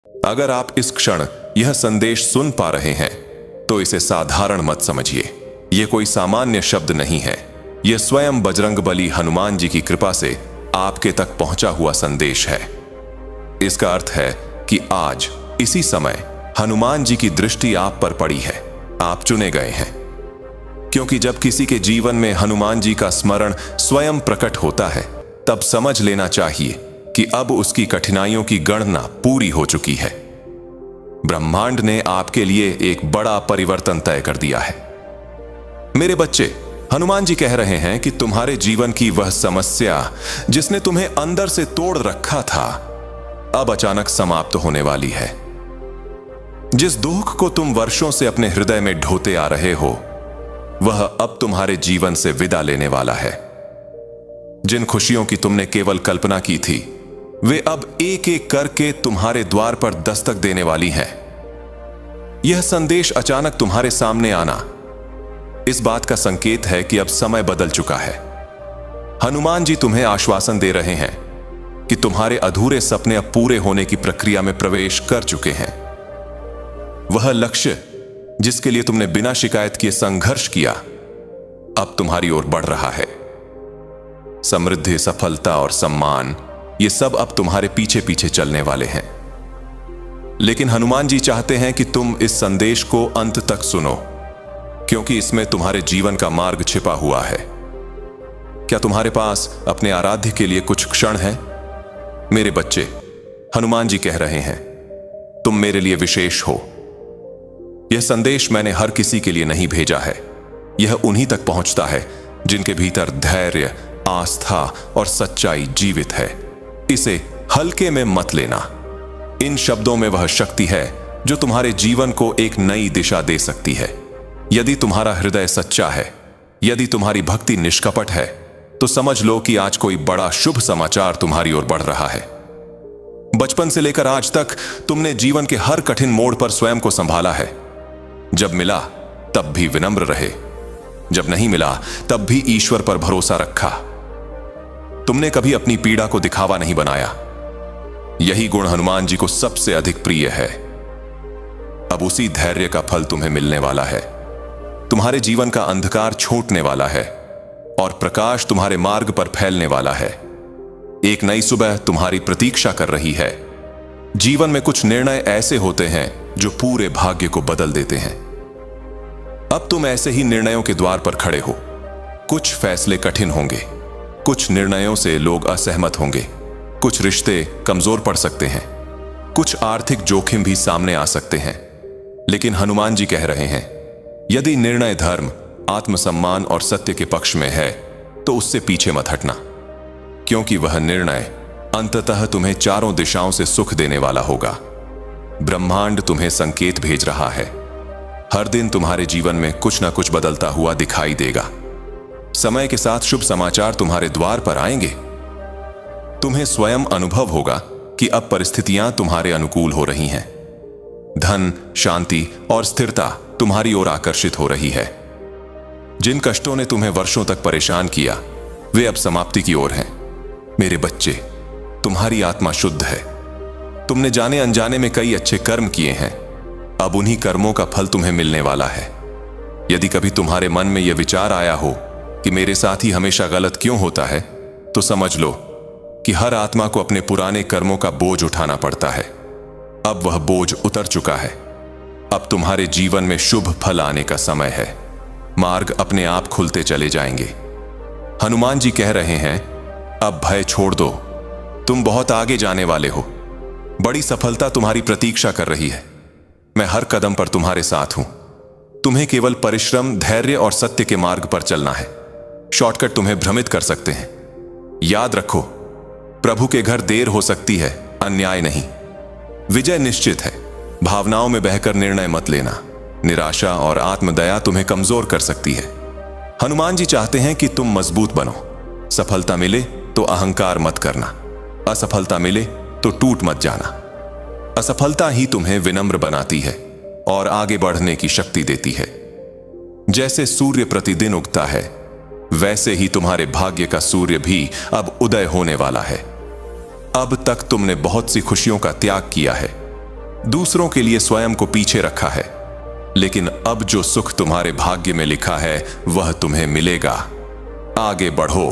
अगर आप इस क्षण यह संदेश सुन पा रहे हैं तो इसे साधारण मत समझिए। यह कोई सामान्य शब्द नहीं है। यह स्वयं बजरंगबली हनुमान जी की कृपा से आपके तक पहुंचा हुआ संदेश है। इसका अर्थ है कि आज इसी समय हनुमान जी की दृष्टि आप पर पड़ी है। आप चुने गए हैं। क्योंकि जब किसी के जीवन में हनुमान जी का स्मरण स्वयं प्रकट होता है, तब समझ लेना चाहिए कि अब उसकी कठिनाइयों की गणना पूरी हो चुकी है। ब्रह्मांड ने आपके लिए एक बड़ा परिवर्तन तय कर दिया है। मेरे बच्चे, हनुमान जी कह रहे हैं कि तुम्हारे जीवन की वह समस्या जिसने तुम्हें अंदर से तोड़ रखा था, अब अचानक समाप्त होने वाली है। जिस दुख को तुम वर्षों से अपने हृदय में ढोते आ रहे हो, वह अब तुम्हारे जीवन से विदा लेने वाला है। जिन खुशियों की तुमने केवल कल्पना की थी, वे अब एक एक करके तुम्हारे द्वार पर दस्तक देने वाली हैं। यह संदेश अचानक तुम्हारे सामने आना इस बात का संकेत है कि अब समय बदल चुका है। हनुमान जी तुम्हें आश्वासन दे रहे हैं कि तुम्हारे अधूरे सपने अब पूरे होने की प्रक्रिया में प्रवेश कर चुके हैं। वह लक्ष्य जिसके लिए तुमने बिना शिकायत किए संघर्ष किया, अब तुम्हारी ओर बढ़ रहा है। समृद्धि, सफलता और सम्मान, ये सब अब तुम्हारे पीछे पीछे चलने वाले हैं। लेकिन हनुमान जी चाहते हैं कि तुम इस संदेश को अंत तक सुनो, क्योंकि इसमें तुम्हारे जीवन का मार्ग छिपा हुआ है। क्या तुम्हारे पास अपने आराध्य के लिए कुछ क्षण है? मेरे बच्चे, हनुमान जी कह रहे हैं, तुम मेरे लिए विशेष हो। यह संदेश मैंने हर किसी के लिए नहीं भेजा है। यह उन्हीं तक पहुंचता है जिनके भीतर धैर्य, आस्था और सच्चाई जीवित है। इसे हल्के में मत लेना। इन शब्दों में वह शक्ति है जो तुम्हारे जीवन को एक नई दिशा दे सकती है। यदि तुम्हारा हृदय सच्चा है, यदि तुम्हारी भक्ति निष्कपट है, तो समझ लो कि आज कोई बड़ा शुभ समाचार तुम्हारी ओर बढ़ रहा है। बचपन से लेकर आज तक तुमने जीवन के हर कठिन मोड़ पर स्वयं को संभाला है। जब मिला तब भी विनम्र रहे, जब नहीं मिला तब भी ईश्वर पर भरोसा रखा। तुमने कभी अपनी पीड़ा को दिखावा नहीं बनाया। यही गुण हनुमान जी को सबसे अधिक प्रिय है। अब उसी धैर्य का फल तुम्हें मिलने वाला है। तुम्हारे जीवन का अंधकार छूटने वाला है और प्रकाश तुम्हारे मार्ग पर फैलने वाला है। एक नई सुबह तुम्हारी प्रतीक्षा कर रही है। जीवन में कुछ निर्णय ऐसे होते हैं जो पूरे भाग्य को बदल देते हैं। अब तुम ऐसे ही निर्णयों के द्वार पर खड़े हो। कुछ फैसले कठिन होंगे, कुछ निर्णयों से लोग असहमत होंगे, कुछ रिश्ते कमजोर पड़ सकते हैं, कुछ आर्थिक जोखिम भी सामने आ सकते हैं। लेकिन हनुमान जी कह रहे हैं, यदि निर्णय धर्म, आत्मसम्मान और सत्य के पक्ष में है तो उससे पीछे मत हटना, क्योंकि वह निर्णय अंततः तुम्हें चारों दिशाओं से सुख देने वाला होगा। ब्रह्मांड तुम्हें संकेत भेज रहा है। हर दिन तुम्हारे जीवन में कुछ ना कुछ बदलता हुआ दिखाई देगा। समय के साथ शुभ समाचार तुम्हारे द्वार पर आएंगे। तुम्हें स्वयं अनुभव होगा कि अब परिस्थितियां तुम्हारे अनुकूल हो रही हैं। धन, शांति और स्थिरता तुम्हारी ओर आकर्षित हो रही है। जिन कष्टों ने तुम्हें वर्षों तक परेशान किया, वे अब समाप्ति की ओर हैं। मेरे बच्चे, तुम्हारी आत्मा शुद्ध है। तुमने जाने अनजाने में कई अच्छे कर्म किए हैं। अब उन्हीं कर्मों का फल तुम्हें मिलने वाला है। यदि कभी तुम्हारे मन में यह विचार आया हो कि मेरे साथ ही हमेशा गलत क्यों होता है, तो समझ लो कि हर आत्मा को अपने पुराने कर्मों का बोझ उठाना पड़ता है। अब वह बोझ उतर चुका है। अब तुम्हारे जीवन में शुभ फल आने का समय है। मार्ग अपने आप खुलते चले जाएंगे। हनुमान जी कह रहे हैं, अब भय छोड़ दो। तुम बहुत आगे जाने वाले हो। बड़ी सफलता तुम्हारी प्रतीक्षा कर रही है। मैं हर कदम पर तुम्हारे साथ हूं। तुम्हें केवल परिश्रम, धैर्य और सत्य के मार्ग पर चलना है। शॉर्टकट तुम्हें भ्रमित कर सकते हैं। याद रखो, प्रभु के घर देर हो सकती है, अन्याय नहीं। विजय निश्चित है। भावनाओं में बहकर निर्णय मत लेना। निराशा और आत्मदया तुम्हें कमजोर कर सकती है। हनुमान जी चाहते हैं कि तुम मजबूत बनो। सफलता मिले तो अहंकार मत करना, असफलता मिले तो टूट मत जाना। असफलता ही तुम्हें विनम्र बनाती है और आगे बढ़ने की शक्ति देती है। जैसे सूर्य प्रतिदिन उगता है, वैसे ही तुम्हारे भाग्य का सूर्य भी अब उदय होने वाला है। अब तक तुमने बहुत सी खुशियों का त्याग किया है, दूसरों के लिए स्वयं को पीछे रखा है, लेकिन अब जो सुख तुम्हारे भाग्य में लिखा है वह तुम्हें मिलेगा। आगे बढ़ो।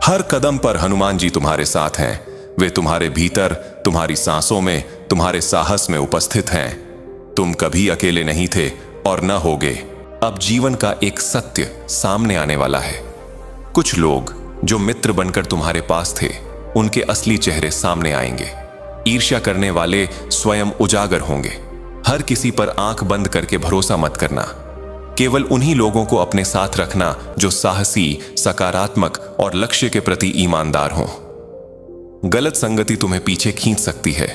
हर कदम पर हनुमान जी तुम्हारे साथ हैं। वे तुम्हारे भीतर, तुम्हारी सांसों में, तुम्हारे साहस में उपस्थित हैं। तुम कभी अकेले नहीं थे और न होगे। अब जीवन का एक सत्य सामने आने वाला है। कुछ लोग जो मित्र बनकर तुम्हारे पास थे, उनके असली चेहरे सामने आएंगे। ईर्ष्या करने वाले स्वयं उजागर होंगे। हर किसी पर आंख बंद करके भरोसा मत करना। केवल उन्हीं लोगों को अपने साथ रखना जो साहसी, सकारात्मक और लक्ष्य के प्रति ईमानदार हों। गलत संगति तुम्हें पीछे खींच सकती है।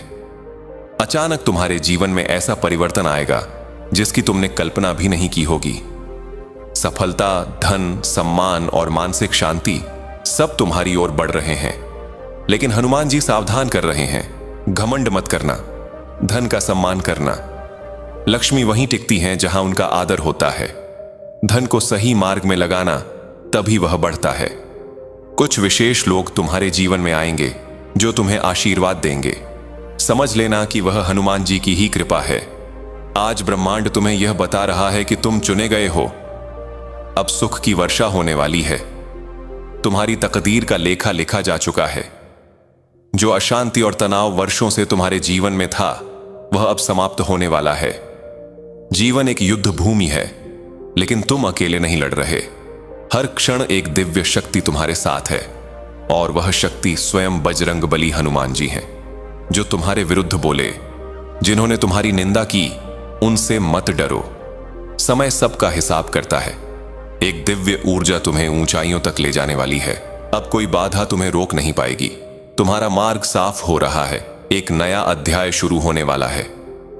अचानक तुम्हारे जीवन में ऐसा परिवर्तन आएगा जिसकी तुमने कल्पना भी नहीं की होगी। सफलता, धन, सम्मान और मानसिक शांति सब तुम्हारी ओर बढ़ रहे हैं। लेकिन हनुमान जी सावधान कर रहे हैं, घमंड मत करना, धन का सम्मान करना। लक्ष्मी वहीं टिकती हैं जहां उनका आदर होता है। धन को सही मार्ग में लगाना, तभी वह बढ़ता है। कुछ विशेष लोग तुम्हारे जीवन में आएंगे जो तुम्हें आशीर्वाद देंगे। समझ लेना कि वह हनुमान जी की ही कृपा है। आज ब्रह्मांड तुम्हें यह बता रहा है कि तुम चुने गए हो। अब सुख की वर्षा होने वाली है। तुम्हारी तकदीर का लेखा लिखा जा चुका है। जो अशांति और तनाव वर्षों से तुम्हारे जीवन में था, वह अब समाप्त होने वाला है। जीवन एक युद्ध भूमि है, लेकिन तुम अकेले नहीं लड़ रहे। हर क्षण एक दिव्य शक्ति तुम्हारे साथ है, और वह शक्ति स्वयं बजरंगबली हनुमान जी हैं, जो तुम्हारे विरुद्ध बोले। जिन्होंने तुम्हारी निंदा की, उनसे मत डरो। समय सबका हिसाब करता है। एक दिव्य ऊर्जा तुम्हें ऊंचाइयों तक ले जाने वाली है। अब कोई बाधा तुम्हें रोक नहीं पाएगी। तुम्हारा मार्ग साफ हो रहा है। एक नया अध्याय शुरू होने वाला है।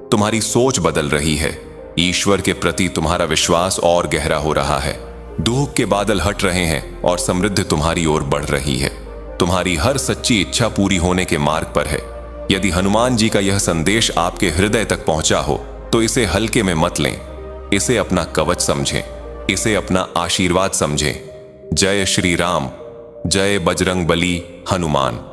तुम्हारी सोच बदल रही है। ईश्वर के प्रति तुम्हारा विश्वास और गहरा हो रहा है। दुख के बादल हट रहे हैं और समृद्धि तुम्हारी ओर बढ़ रही है। तुम्हारी हर सच्ची इच्छा पूरी होने के मार्ग पर है। यदि हनुमान जी का यह संदेश आपके हृदय तक पहुंचा हो, तो इसे हल्के में मत लें। इसे अपना कवच समझें, इसे अपना आशीर्वाद समझें। जय श्री राम, जय बजरंगबली हनुमान।